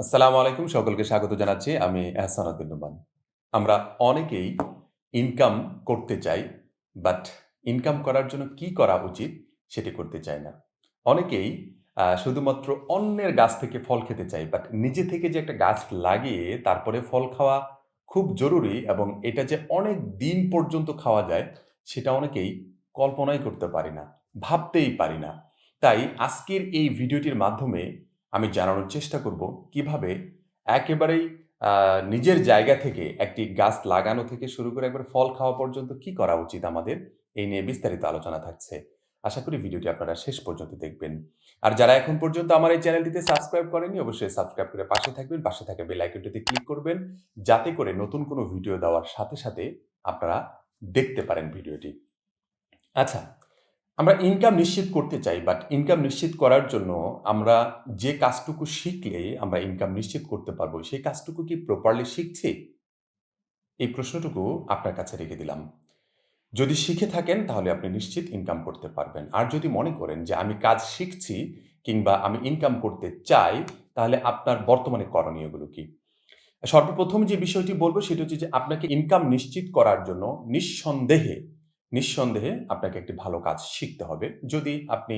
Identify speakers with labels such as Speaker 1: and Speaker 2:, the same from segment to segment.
Speaker 1: আসসালামু আলাইকুম। সকলকে স্বাগত জানাচ্ছি। আমি আহসান উদ্দিন নোমান। আমরা অনেকেই ইনকাম করতে চাই, বাট ইনকাম করার জন্য কি করা উচিত সেটি করতে চাই না। অনেকেই শুধুমাত্র অন্যের গাছ থেকে ফল খেতে চাই, বাট নিজে থেকে যে একটা গাছ লাগিয়ে তারপরে ফল খাওয়া খুব জরুরি এবং এটা যে অনেক দিন পর্যন্ত খাওয়া যায় সেটা অনেকেই কল্পনাই করতে পারি না, ভাবতেই পারি না। তাই আজকের এই ভিডিওটির মাধ্যমে আমি জানানোর চেষ্টা করব কিভাবে একেবারেই নিজের জায়গা থেকে একটি গাছ লাগানো থেকে শুরু করে একবার ফল খাওয়া পর্যন্ত কি করা উচিত আমাদের, এই নিয়ে বিস্তারিত আলোচনা থাকছে। আশা করি ভিডিওটি আপনারা শেষ পর্যন্ত দেখবেন। আর যারা এখন পর্যন্ত আমার এই চ্যানেলটিতে সাবস্ক্রাইব করেননি, অবশ্যই সাবস্ক্রাইব করে পাশে থাকবেন। পাশে থাকা বেল আইকনটিতে ক্লিক করবেন, যাতে করে নতুন কোনো ভিডিও দেওয়ার সাথে, সাথে আপনারা দেখতে পারেন ভিডিওটি। আচ্ছা, আমরা ইনকাম নিশ্চিত করতে চাই, বাট ইনকাম নিশ্চিত করার জন্য আমরা যে কাজটুকু শিখলে আমরা ইনকাম নিশ্চিত করতে পারবো, সেই কাজটুকু কি প্রপারলি শিখছি? এই প্রশ্নটুকু আপনার কাছে রেখে দিলাম। যদি শিখে থাকেন তাহলে আপনি নিশ্চিত ইনকাম করতে পারবেন। আর যদি মনে করেন যে আমি কাজ শিখছি কিংবা আমি ইনকাম করতে চাই, তাহলে আপনার বর্তমানে করণীয়গুলো কি? সর্বপ্রথম যে বিষয়টি বলব সেটি হচ্ছে যে আপনাকে ইনকাম নিশ্চিত করার জন্য নিঃসন্দেহে আপনাকে একটি ভালো কাজ শিখতে হবে। যদি আপনি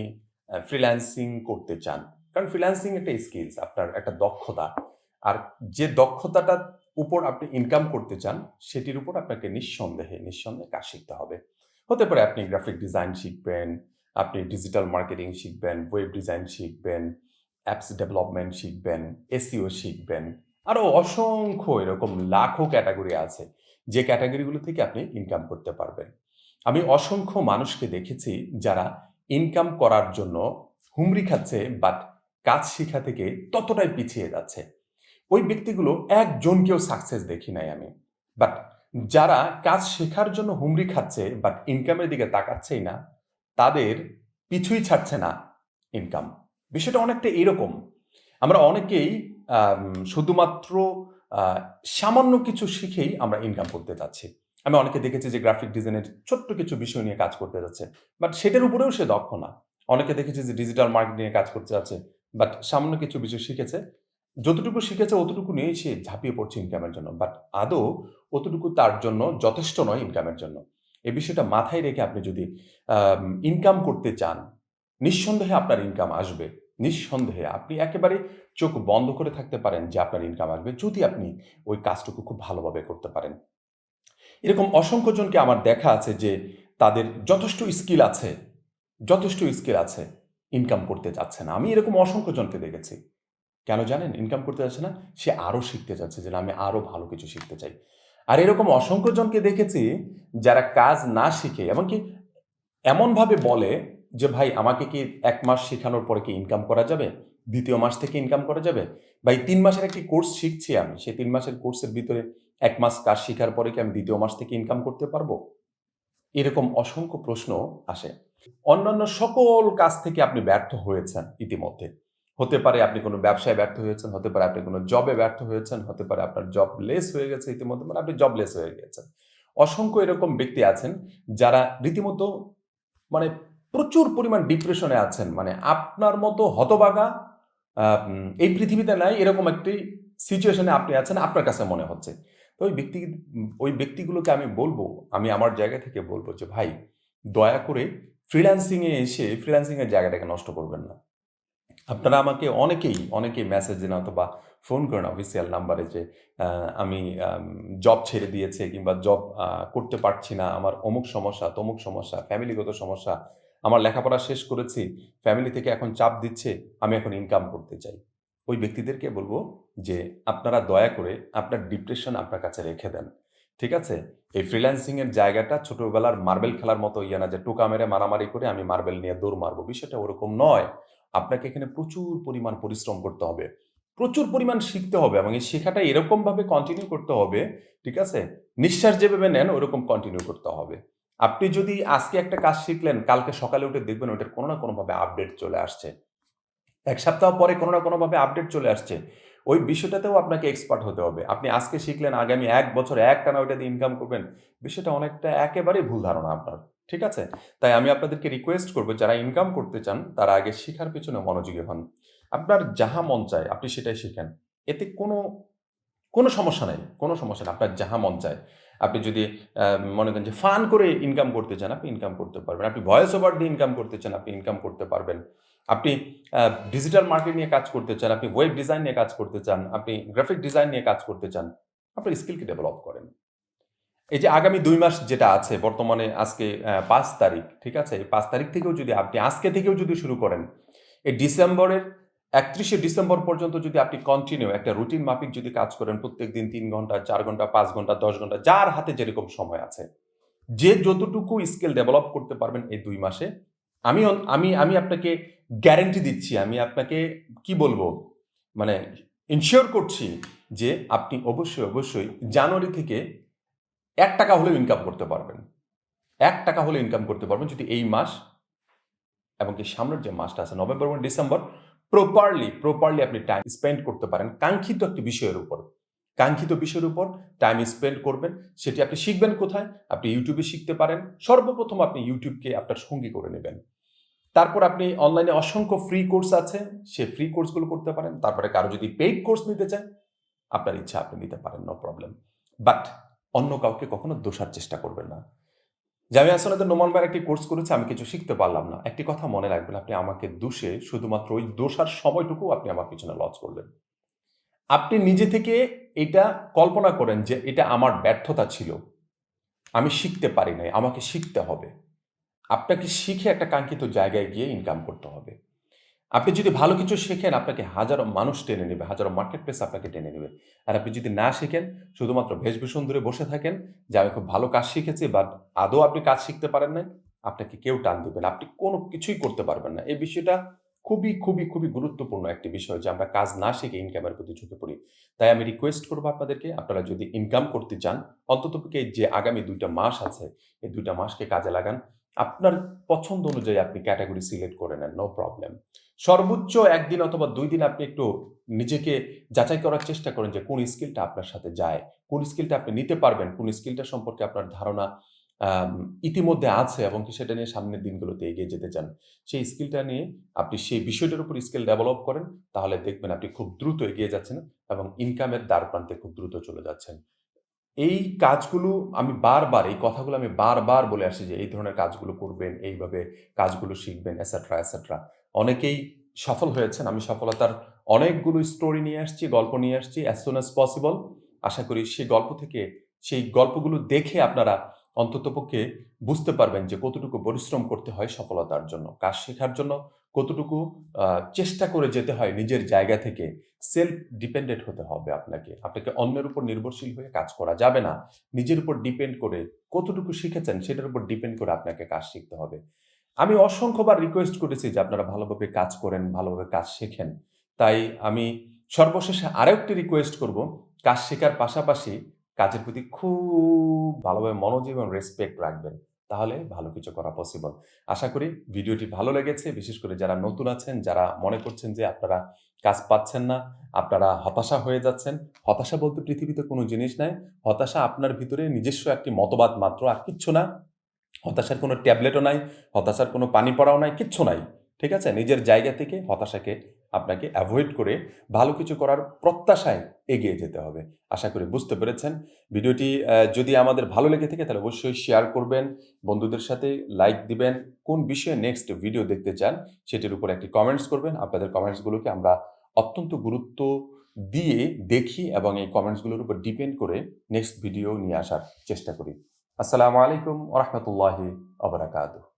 Speaker 1: ফ্রিল্যান্সিং করতে চান। কারণ ফ্রিল্যান্সিং একটা স্কিলস, আপনার একটা দক্ষতা। আর যে দক্ষতাটার উপর আপনি ইনকাম করতে চান, সেটির উপর আপনাকে নিঃসন্দেহে কাজ শিখতে হবে। হতে পারে আপনি গ্রাফিক ডিজাইন শিখবেন, আপনি ডিজিটাল মার্কেটিং শিখবেন, ওয়েব ডিজাইন শিখবেন, অ্যাপস ডেভেলপমেন্ট শিখবেন, এসইও শিখবেন। আরো অসংখ্য এরকম লাখো ক্যাটেগরি আছে, যে ক্যাটেগরিগুলো থেকে আপনি ইনকাম করতে পারবেন। আমি অসংখ্য মানুষকে দেখেছি যারা ইনকাম করার জন্য হুমড়ি খাচ্ছে, বাট কাজ শিখা থেকে ততটাই পিছিয়ে যাচ্ছে। ওই ব্যক্তিগুলো একজনকেও সাকসেস দেখি নাই আমি। বাট যারা কাজ শেখার জন্য হুমড়ি খাচ্ছে, বাট ইনকামের দিকে তাকাচ্ছেই না, তাদের পিছুই ছাড়ছে না ইনকাম। বিষয়টা অনেকটা এরকম। আমরা অনেকেই আম শুধুমাত্র আ সামান্য কিছু শিখেই আমরা ইনকাম করতে চাচ্ছি। আমি অনেকে দেখেছি যে গ্রাফিক ডিজাইনের ছোট্ট কিছু বিষয় নিয়ে কাজ করতে যাচ্ছে। বাট সেটার উপরেও সে দক্ষ না। অনেকে দেখেছি যে ডিজিটাল মার্কেটিং নিয়ে কাজ করতে যাচ্ছে। বাট সামান্য কিছু বিষয় শিখেছে। যতটুকু শিখেছে অতটুকু নিয়েই সে ঝাঁপিয়ে পড়ছে ইনকামের জন্য। বাট আদৌ অতটুকু তার জন্য যথেষ্ট নয় ইনকামের জন্য। এই বিষয়টা মাথায় রেখে আপনি যদি ইনকাম করতে চান, নিঃসন্দেহে আপনার ইনকাম আসবে। নিঃসন্দেহে আপনি একেবারে চোখ বন্ধ করে থাকতে পারেন যে আপনার ইনকাম আসবে, যদি আপনি ওই কাজটুকু খুব ভালোভাবে করতে পারেন। এরকম অসংখ্য জনকে আমার দেখা আছে যে তাদের যথেষ্ট স্কিল আছে, ইনকাম করতে চাচ্ছে না। আমি এরকম অসংখ্য জনকে দেখেছি। কেন জানেন? ইনকাম করতে চাচ্ছে না? সে আরো শিখতে চাচ্ছে যে, "না, আমি আরো ভালো কিছু শিখতে চাই।" আর এরকম অসংখ্য জনকে দেখেছি যারা কাজ না শিখে এমনকি এমনভাবে বলে যে, "ভাই আমাকে কি ১ মাস শিখানোর পরে কি ইনকাম করা যাবে? ২য় মাস থেকে ইনকাম করা যাবে? ভাই ৩ মাসের একটি কোর্স শিখছি আমি। সেই ৩ মাসের কোর্সের ভিতরে ১ মাস কাজ শিখার পরে কি আমি ২য় মাস থেকে ইনকাম করতে পারবো?" এরকম অসংখ্য প্রশ্ন আসে। অন্যান্য সকল কাজ থেকে আপনি ব্যর্থ হয়েছেন ইতিমধ্যে। হতে পারে আপনি কোনো ব্যবসায় ব্যর্থ হয়েছেন, হতে পারে আপনি কোনো জবে ব্যর্থ হয়েছেন, হতে পারে আপনার জবলেস হয়ে গেছে ইতিমধ্যে, মানে আপনি জবলেস হয়ে গিয়েছেন। অসংখ্য এরকম ব্যক্তি আছেন যারা রীতিমতো মানে প্রচুর পরিমাণ ডিপ্রেশনে আছেন। মানে আপনার মতো হতভাগা এই পৃথিবীতে নাই, এরকম একটি সিচুয়েশনে আপনি আছেন, আপনার কাছে মনে হচ্ছে। তো ওই ব্যক্তিগুলোকে আমি আমার জায়গা থেকে বলব যে, "ভাই, দয়া করে ফ্রিল্যান্সিং এর জায়গাটাকে নষ্ট করবেন না।" আপনারা আমাকে অনেকেই মেসেজ দেন অথবা ফোন করেন অফিসিয়াল নাম্বারে যে আ আমি জব ছেড়ে দিয়েছি কিংবা জব করতে পারছি না। আমার অমুক সমস্যা, তমুক সমস্যা, ফ্যামিলিগত সমস্যা। আমার লেখাপড়া শেষ করেছি। ফ্যামিলি থেকে এখন চাপ দিচ্ছে। আমি এখন ইনকাম করতে চাই। ওই ব্যক্তিদেরকে বলব যে, আপনারা দয়া করে আপনার ডিপ্রেশন আপনার কাছে রেখে দেন। ঠিক আছে? এই ফ্রিল্যান্সিং এর জায়গাটা ছোটবেলার মার্বেল খেলার মতো ইয়ে না যে টোকা মেরে মারামারি করে আমি মার্বেল নিয়ে দৌড় মারব। বিষয়টা ওরকম নয়। আপনাকে এখানে প্রচুর পরিমাণ পরিশ্রম করতে হবে। প্রচুর পরিমাণ শিখতে হবে এবং এই শেখাটা এরকমভাবে কন্টিনিউ করতে হবে, ঠিক আছে? নিঃশ্বাস যেভাবে নেন ওরকম কন্টিনিউ করতে হবে। আপনি যদি আজকে একটা কাজ শিখলেন, কালকে সকালে উঠে দেখবেন ওইটার কোনো না কোনোভাবে আপডেট চলে আসছে। ১ সপ্তাহ পরে কোনো না কোনোভাবে আপডেট চলে আসছে। ওই বিষয়টাতেও আপনাকে এক্সপার্ট হতে হবে। আপনি আজকে শিখলেন, আগামী ১ বছর একটানা ওইটা দিয়ে ইনকাম করবেন। বিষয়টা অনেকটা একেবারেই ভুল ধারণা আপনার। ঠিক আছে? তাই আমি আপনাদেরকে রিকোয়েস্ট করব যারা ইনকাম করতে চান, তারা আগে শিখার পেছনে মনোযোগী হন। আপনার যাহা মন চায় আপনি সেটাই শিখেন। এতে কোনো সমস্যা নাই, কোনো সমস্যা নাই। আপনার যাহা মন চায়। আপনি যদি মনে করেন যে ফান করে ইনকাম করতে চান, আপনি ইনকাম করতে পারবেন। আপনি ভয়েস ওভার দিয়ে ইনকাম করতে চান, আপনি ইনকাম করতে পারবেন। আপনি আ ডিজিটাল মার্কেট নিয়ে কাজ করতে চান, আপনি ওয়েব ডিজাইন নিয়ে কাজ করতে চান, আপনি গ্রাফিক ডিজাইন নিয়ে কাজ করতে চান, আপনার স্কিলকে ডেভেলপ করেন। এই যে আগামী ২ মাস যেটা আছে বর্তমানে আজকে ৫ তারিখ, ঠিক আছে? এই ৫ তারিখ থেকেও যদি আপনি আজকে থেকেও যদি শুরু করেন, এই ডিসেম্বরের ৩১শে ডিসেম্বর পর্যন্ত যদি আপনি কন্টিনিউ একটা রুটিন মাফিক যদি কাজ করেন প্রত্যেকদিন ৩ ঘন্টা, ৪ ঘন্টা, ৫ ঘন্টা, ১০ ঘন্টা যার হাতে যেরকম সময় আছে। যে যতটুকু স্কিল ডেভেলপ করতে পারবেন এই ২ মাসে, আমি অন আমি আমি আপনাকে গ্যারান্টি দিচ্ছি, আমি আপনাকে কি বলবো? মানে ইনশিওর করছি যে আপনি অবশ্যই জানুয়ারি থেকে ৳১ হলেও ইনকাম করতে পারবেন। ৳১ হলেও ইনকাম করতে পারবেন যদি এই মাস এবং কি সামনের যে মাসটা আছে নভেম্বর এবং ডিসেম্বর প্রপারলি আপনি টাইম স্পেন্ড করতে পারেন কাঙ্ক্ষিত একটি বিষয়ের উপর। কাঙ্ক্ষিত বিষয়ের উপর টাইম স্পেন্ড করবেন। সেটি আপনি শিখবেন কোথায়? আপনি YouTube এ শিখতে পারেন। সর্বপ্রথম আপনি YouTube কে আপনার সঙ্গী করে নিবেন। তারপর আপনি অনলাইনে অসংখ্য ফ্রি কোর্স আছে, সে ফ্রি কোর্সগুলো করতে পারেন। তারপরে কারো যদি পেইড কোর্স নিতে চান, আপনার ইচ্ছা আপনি নিতে পারেন, নো প্রবলেম। বাট অন্য কাউকে কখনো দোষার চেষ্টা করবেন না। যে আমি আসলে নোমান ভাইয়ের একটি কোর্স করেছি, আমি কিছু শিখতে পারলাম না। একটি কথা মনে রাখবেন, আপনি আমাকে দোষে শুধুমাত্র ওই দোষার সময়টুকু আপনি আমার পিছনে লস করলেন। আপনি নিজে থেকে এটা কল্পনা করেন যে এটা আমার ব্যর্থতা ছিল। আমি শিখতে পারি নাই, আমাকে শিখতে হবে। আপনাকে শিখে একটা কাঙ্ক্ষিত জায়গায় গিয়ে ইনকাম করতে হবে। আপনি যদি ভালো কিছু শেখেন, আপনাকে হাজারো মানুষ টেনে নিবে, হাজারো মার্কেট প্লেস আপনাকে টেনে নিবে। আর আপনি যদি না শিখেন, শুধুমাত্র বেশভূষণ ধরে বসে থাকেন যে, "আমি খুব ভালো কাজ শিখেছি" বাট আদৌ আপনি কাজ শিখতে পারেন নাই, আপনাকে কেউ টান দিবে না। আপনি কোনো কিছুই করতে পারবেন না। এই বিষয়টা খুবই গুরুত্বপূর্ণ একটি বিষয় যে, আমরা কাজ না শিখে ইনকামের প্রতি ঝুঁকে পড়ি। তাই আমি রিকোয়েস্ট করব আপনাদেরকে, আপনারা যদি ইনকাম করতে চান, অন্ততপক্ষে এই যে আগামী ২ টা মাস আছে, এই ২ টা মাসকে কাজে লাগান। আপনার পছন্দ অনুযায়ী আপনি ক্যাটেগরি সিলেক্ট করে নেন, নো প্রবলেম। সর্বোচ্চ ১ দিন অথবা ২ দিন আপনি একটু নিজেকে যাচাই করার চেষ্টা করেন যে কোন স্কিলটা আপনার সাথে যায়। কোন স্কিলটা আপনি নিতে পারবেন, কোন স্কিলটা সম্পর্কে আপনার ধারণা আম ইতিমধ্যে আছে এবং কি সেটা নিয়ে সামনের দিনগুলোতে এগিয়ে যেতে চান। সেই স্কিলটা নিয়ে আপনি সেই বিষয়টার উপর স্কিল ডেভেলপ করেন, তাহলে দেখবেন আপনি খুব দ্রুত এগিয়ে যাচ্ছেন এবং ইনকামের দ্বারপ্রান্তে খুব দ্রুত চলে যাচ্ছেন। এই কাজগুলো এই কথাগুলো আমি বারবার বলে আসছি যে, এই ধরনের কাজগুলো করবেন, এইভাবে কাজগুলো শিখবেন এটসেট্রা। অনেকেই সফল হয়েছেন। আমি সফলতার অনেকগুলো স্টোরি নিয়ে আসছি, গল্প নিয়ে আসছি as soon as possible। আশা করি সেই গল্পগুলো দেখে আপনারা অন্ততপক্ষে বুঝতে পারবেন যে কতটুকু পরিশ্রম করতে হয় সফলতার জন্য। কাজ শেখার জন্য কতটুকু আ চেষ্টা করে যেতে হয় নিজের জায়গা থেকে। সেলফ ডিপেন্ডেন্ট হতে হবে আপনাকে। আপনাকে অন্যের উপর নির্ভরশীল হয়ে কাজ করা যাবে না। নিজের উপর ডিপেন্ড করে কতটুকু শিখেছেন সেটার উপর ডিপেন্ড করে আপনাকে কাজ শিখতে হবে। আমি অসংখ্যবার রিকোয়েস্ট করেছি যে আপনারা ভালোভাবে কাজ করেন, ভালোভাবে কাজ শেখেন। তাই আমি সর্বশেষে আরেকটি রিকোয়েস্ট করব, কাজ শেখার পাশাপাশি কাজের প্রতি খুব ভালোভাবে মনোযোগ এবং রেসপেক্ট রাখবেন। তাহলে ভালো কিছু করা পসিবল। আশা করি ভিডিওটি ভালো লেগেছে। বিশেষ করে যারা নতুন আছেন, যারা মনে করছেন যে আপনারা কাজ পাচ্ছেন না, আপনারা হতাশা হয়ে যাচ্ছেন। হতাশা বলতে পৃথিবীতে কোনো জিনিস নাই। হতাশা আপনার ভিতরে নিজস্ব একটি মতবাদ মাত্র, আর কিচ্ছু না। হতাশার কোনো ট্যাবলেটও নাই, হতাশার কোনো পানি পড়াও নাই, কিচ্ছু নাই। ঠিক আছে? নিজের জায়গা থেকে হতাশাকে আপনাকে এভয়েড করে ভালো কিছু করার প্রত্যাশায় এগিয়ে যেতে হবে। আশা করি বুঝতে পেরেছেন। ভিডিওটি যদি আমাদের ভালো লেগে থাকে তাহলে অবশ্যই শেয়ার করবেন, বন্ধুদের সাথে লাইক দিবেন। কোন বিষয়ে নেক্সট ভিডিও দেখতে চান সেটির উপর একটি কমেন্টস করবেন। আপনাদের কমেন্টসগুলোকে আমরা অত্যন্ত গুরুত্ব দিয়ে দেখি এবং এই কমেন্টসগুলোর উপর ডিপেন্ড করে নেক্সট ভিডিও নিয়ে আসার চেষ্টা করি। আসসালামু আলাইকুম ওয়া রাহমাতুল্লাহি ওয়া বারাকাতুহু।